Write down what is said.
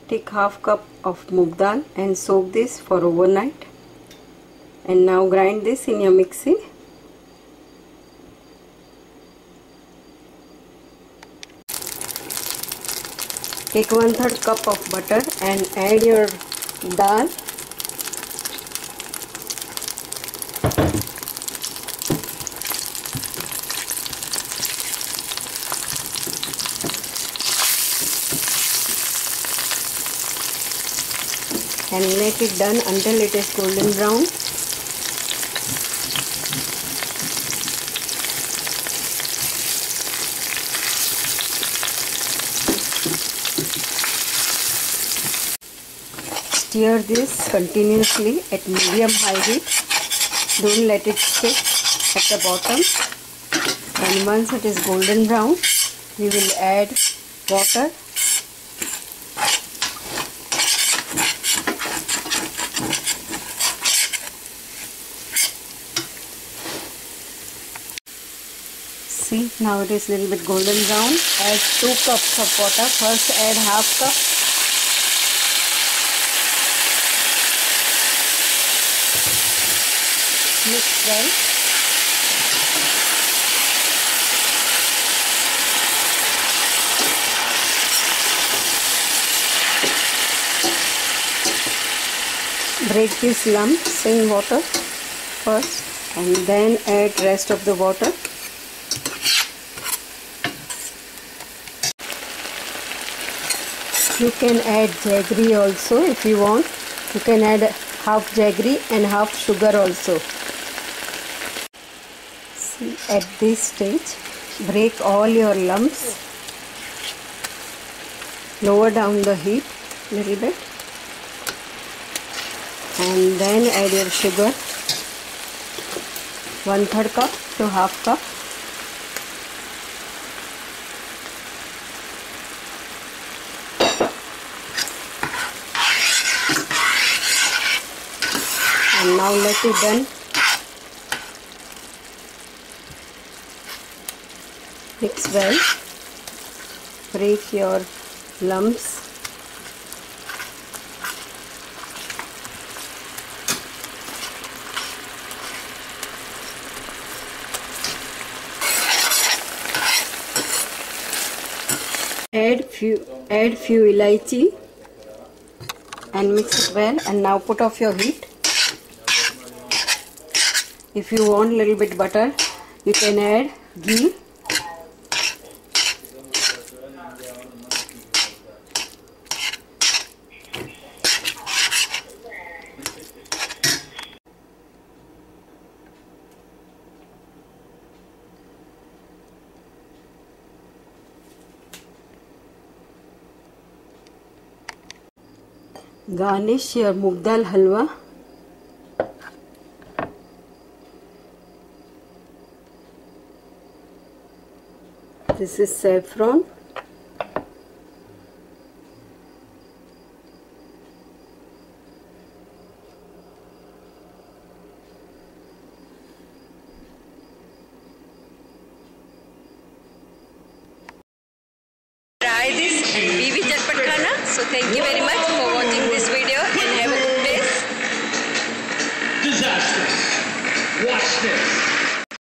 Take half cup of moong dal and soak this for overnight. And now grind this in your mixie. Take 1/3 cup of butter and add your dal. And let it done until it is golden brown. Stir this continuously at medium-high heat. Don't let it stick at the bottom. And once it is golden brown, we will add water. See, now it is little bit golden brown. Add 2 cups of water. First add half cup. Mix well. Break these lumps in water first and then add rest of the water. You can add jaggery also if you want. You can add half jaggery and half sugar also. See, at this stage, break all your lumps. Lower down the heat a little bit. And then add your sugar. 1/3 cup to half cup. And now let it done. Mix well. Break your lumps. Add few elaichi and mix it well. And now put off your heat. If you want a little bit butter, you can add ghee. Garnish your moong dal halwa. This is saffron. Try this BB Jhatpat Khana. So thank you very much for watching this video and have a good day. Disaster. Watch this.